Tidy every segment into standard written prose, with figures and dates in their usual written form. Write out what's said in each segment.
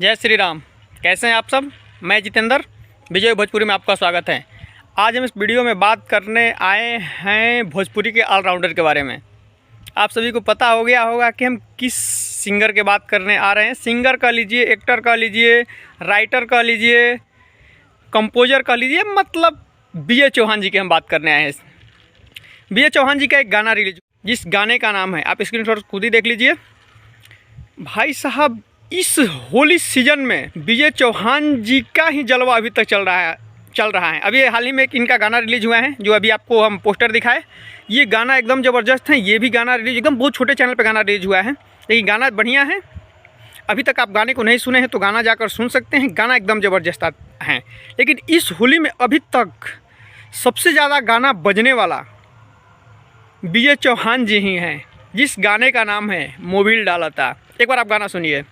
जय श्री राम। कैसे हैं आप सब। मैं जितेंद्र विजय भोजपुरी में आपका स्वागत है। आज हम इस वीडियो में बात करने आए हैं भोजपुरी के ऑलराउंडर के बारे में। आप सभी को पता हो गया होगा कि हम किस सिंगर के बात करने आ रहे हैं। सिंगर कह लीजिए, एक्टर कह लीजिए, राइटर कह लीजिए, कंपोजर कह लीजिए, मतलब बी ए चौहान जी की हम बात करने आए हैं। बी ए चौहान जी का एक गाना रिलीज, जिस गाने का नाम है, आप स्क्रीनशॉट खुद ही देख लीजिए। भाई साहब, इस होली सीजन में बी ए चौहान जी का ही जलवा अभी तक चल रहा है। अभी हाल ही में एक इनका गाना रिलीज हुआ है, जो अभी आपको हम पोस्टर दिखाए। ये गाना एकदम ज़बरदस्त है। ये भी गाना रिलीज एकदम बहुत छोटे चैनल पे गाना रिलीज हुआ है, लेकिन गाना बढ़िया है। अभी तक आप गाने को नहीं सुने हैं तो गाना जाकर सुन सकते हैं। गाना एकदम ज़बरदस्त है। लेकिन इस होली में अभी तक सबसे ज़्यादा गाना बजने वाला बी ए चौहान जी ही हैं, जिस गाने का नाम है मोबिल डालता। एक बार आप गाना सुनिए।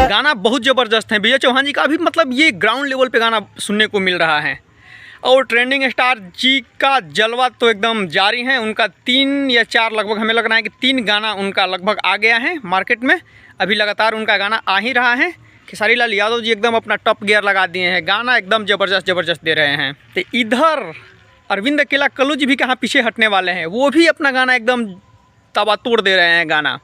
गाना बहुत ज़बरदस्त है बी ए चौहान जी का। अभी मतलब ये ग्राउंड लेवल पे गाना सुनने को मिल रहा है। और ट्रेंडिंग स्टार जी का जलवा तो एकदम जारी है। उनका 3 या 4 लगभग, हमें लग रहा है कि 3 गाना उनका लगभग आ गया है मार्केट में। अभी लगातार उनका गाना आ ही रहा है। खेसारी लाल यादव जी एकदम अपना टॉप गियर लगा दिए हैं। गाना एकदम ज़बरदस्त दे रहे हैं। तो इधर अरविंद अकेला कल्लू जी भी कहाँ पीछे हटने वाले हैं। वो भी अपना गाना एकदम तबातोड़ दे रहे हैं। गाना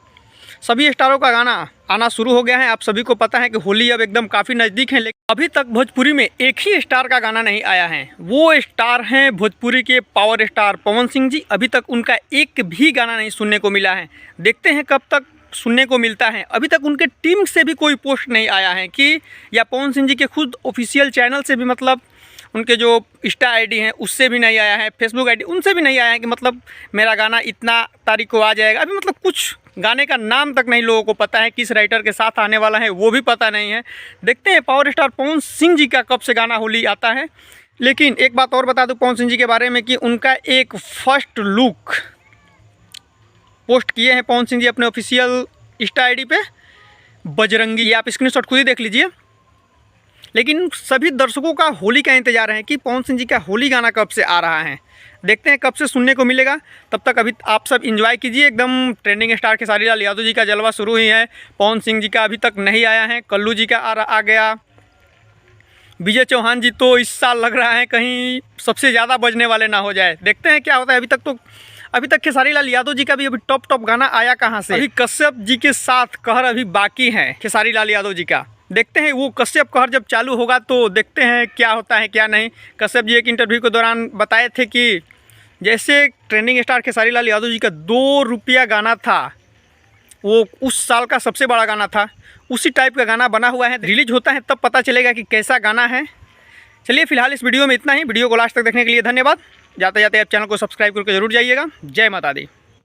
सभी स्टारों का गाना आना शुरू हो गया है। आप सभी को पता है कि होली अब एकदम काफ़ी नज़दीक है, लेकिन अभी तक भोजपुरी में एक ही स्टार का गाना नहीं आया है। वो स्टार हैं भोजपुरी के पावर स्टार पवन सिंह जी। अभी तक उनका एक भी गाना नहीं सुनने को मिला है। देखते हैं कब तक सुनने को मिलता है। अभी तक उनके टीम से भी कोई पोस्ट नहीं आया है कि, या पवन सिंह जी के खुद ऑफिशियल चैनल से भी, मतलब उनके जो इंस्टा आईडी हैं उससे भी नहीं आया है, फेसबुक आईडी उनसे भी नहीं आया है कि मतलब मेरा गाना इतना तारीख को आ जाएगा। अभी मतलब कुछ गाने का नाम तक नहीं लोगों को पता है, किस राइटर के साथ आने वाला है वो भी पता नहीं है। देखते हैं पावर स्टार पवन सिंह जी का कब से गाना होली आता है। लेकिन एक बात और बता दूं पवन सिंह जी के बारे में कि उनका एक फर्स्ट लुक पोस्ट किए हैं पवन सिंह जी अपने ऑफिशियल इंस्टा आईडी पे, बजरंगी। ये आप स्क्रीनशॉट खुद ही देख लीजिए। लेकिन सभी दर्शकों का होली का इंतजार है कि पवन सिंह जी का होली गाना कब से आ रहा है। देखते हैं कब से सुनने को मिलेगा। तब तक अभी आप सब एंजॉय कीजिए। एकदम ट्रेंडिंग स्टार खेसारी लाल यादव जी का जलवा शुरू ही है। पवन सिंह जी का अभी तक नहीं आया है। कल्लू जी का आ गया। बी ए चौहान जी तो इस साल लग रहा है कहीं सबसे ज़्यादा बजने वाले ना हो जाए। देखते हैं क्या होता है। अभी तक खेसारी लाल यादव जी का भी अभी टॉप गाना आया कहाँ से। अभी कश्यप जी के साथ कहर अभी बाकी है खेसारी लाल यादव जी का। देखते हैं वो कश्यप कहर जब चालू होगा तो देखते हैं क्या होता है क्या नहीं। कश्यप जी एक इंटरव्यू के दौरान बताए थे कि जैसे ट्रेंडिंग स्टार खेसारी लाल यादव जी का 2 रुपया गाना था, वो उस साल का सबसे बड़ा गाना था, उसी टाइप का गाना बना हुआ है। रिलीज होता है तब पता चलेगा कि कैसा गाना है। चलिए फिलहाल इस वीडियो में इतना ही। वीडियो को लास्ट तक देखने के लिए धन्यवाद। जाते जाते आप चैनल को सब्सक्राइब करके जरूर जाइएगा। जय माता दी।